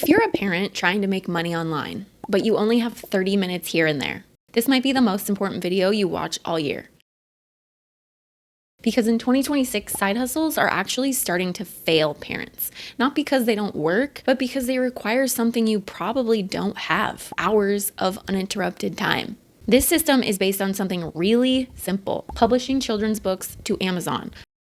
If you're a parent trying to make money online, but you only have 30 minutes here and there, this might be the most important video you watch all year. Because in 2026, side hustles are actually starting to fail parents. Not because they don't work, but because they require something you probably don't have: hours of uninterrupted time. This system is based on something really simple: publishing children's books to Amazon.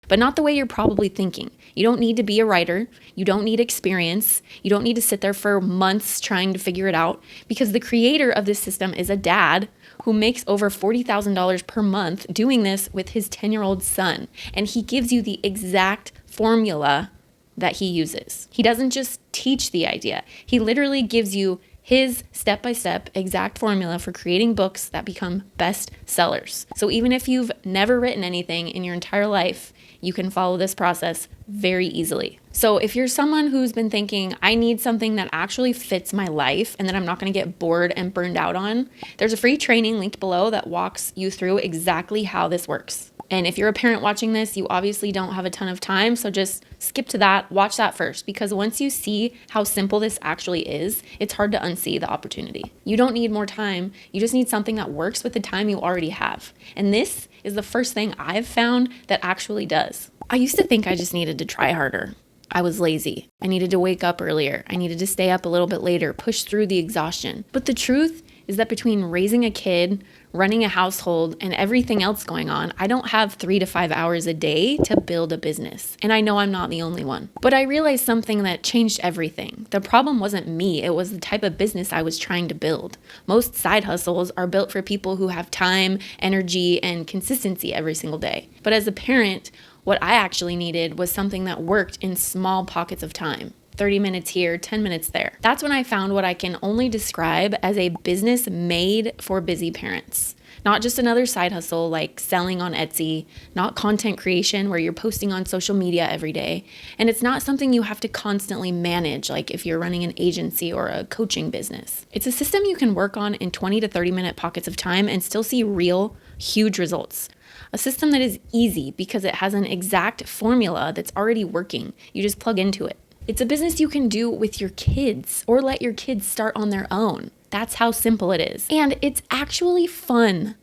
But not the way you're probably thinking. You don't need to be a writer. You don't need experience. You don't need to sit there for months trying to figure it out, because the creator of this system is a dad who makes over $40,000 per month doing this with his 10-year-old son. And he gives you the exact formula that he uses. He doesn't just teach the idea. He literally gives you his step-by-step exact formula for creating books that become best sellers. So even if you've never written anything in your entire life, you can follow this process very easily. So if you're someone who's been thinking, I need something that actually fits my life and that I'm not going to get bored and burned out on, there's a free training linked below that walks you through exactly how this works. And if you're a parent watching this, you obviously don't have a ton of time, so just skip to that, watch that first, because once you see how simple this actually is, it's hard to unsee the opportunity. You don't need more time, you just need something that works with the time you already have. And this is the first thing I've found that actually does. I used to think I just needed to try harder. I was lazy. I needed to wake up earlier. I needed to stay up a little bit later, push through the exhaustion. But the truth is that between raising a kid, running a household, and everything else going on, I don't have 3 to 5 hours a day to build a business. And I know I'm not the only one. But I realized something that changed everything. The problem wasn't me, it was the type of business I was trying to build. Most side hustles are built for people who have time, energy, and consistency every single day. But as a parent, what I actually needed was something that worked in small pockets of time. 30 minutes here, 10 minutes there. That's when I found what I can only describe as a business made for busy parents. Not just another side hustle like selling on Etsy, not content creation where you're posting on social media every day. And it's not something you have to constantly manage, like if you're running an agency or a coaching business. It's a system you can work on in 20 to 30 minute pockets of time and still see real, huge results. A system that is easy because it has an exact formula that's already working. You just plug into it. It's a business you can do with your kids or let your kids start on their own. That's how simple it is. And it's actually fun.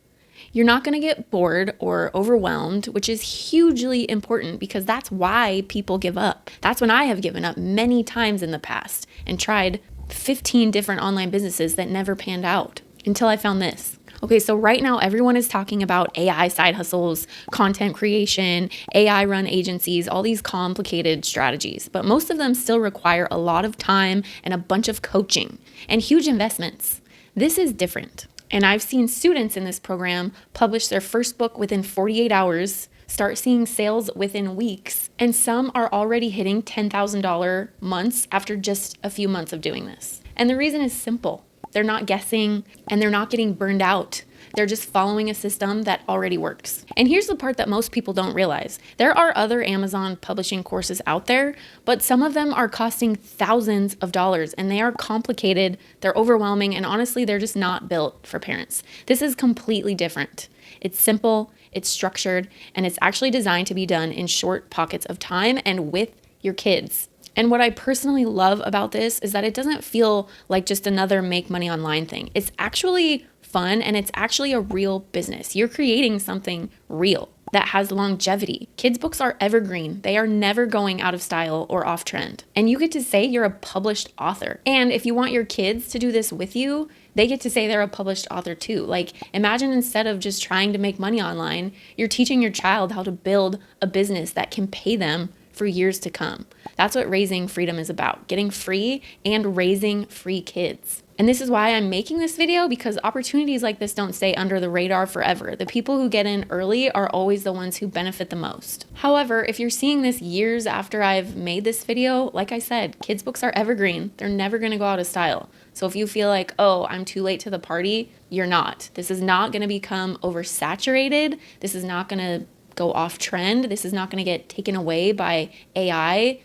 You're not going to get bored or overwhelmed, which is hugely important because that's why people give up. That's when I have given up many times in the past and tried 15 different online businesses that never panned out until I found this. Okay, so right now everyone is talking about AI side hustles, content creation, AI run agencies, all these complicated strategies, but most of them still require a lot of time and a bunch of coaching and huge investments. This is different. And I've seen students in this program publish their first book within 48 hours, start seeing sales within weeks, and some are already hitting $10,000 months after just a few months of doing this. And the reason is simple. They're not guessing and they're not getting burned out. They're just following a system that already works. And here's the part that most people don't realize. There are other Amazon publishing courses out there, but some of them are costing thousands of dollars and they are complicated, they're overwhelming, and honestly, they're just not built for parents. This is completely different. It's simple, it's structured, and it's actually designed to be done in short pockets of time and with your kids. And what I personally love about this is that it doesn't feel like just another make money online thing. It's actually fun and it's actually a real business. You're creating something real that has longevity. Kids' books are evergreen. They are never going out of style or off trend. And you get to say you're a published author. And if you want your kids to do this with you, they get to say they're a published author too. Like, imagine instead of just trying to make money online, you're teaching your child how to build a business that can pay them for years to come. That's what raising freedom is about, getting free and raising free kids. And this is why I'm making this video, because opportunities like this don't stay under the radar forever. The people who get in early are always the ones who benefit the most. However, if you're seeing this years after I've made this video, like I said, kids' books are evergreen. They're never going to go out of style. So if you feel like, oh, I'm too late to the party, you're not. This is not going to become oversaturated. This is not going to go off trend. This is not going to get taken away by AI.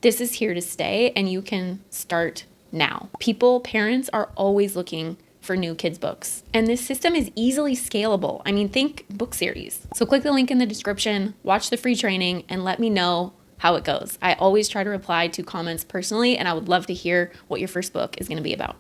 This is here to stay and you can start now. Parents are always looking for new kids books. And this system is easily scalable. I mean, think book series. So click the link in the description, watch the free training, and let me know how it goes. I always try to reply to comments personally, and I would love to hear what your first book is going to be about.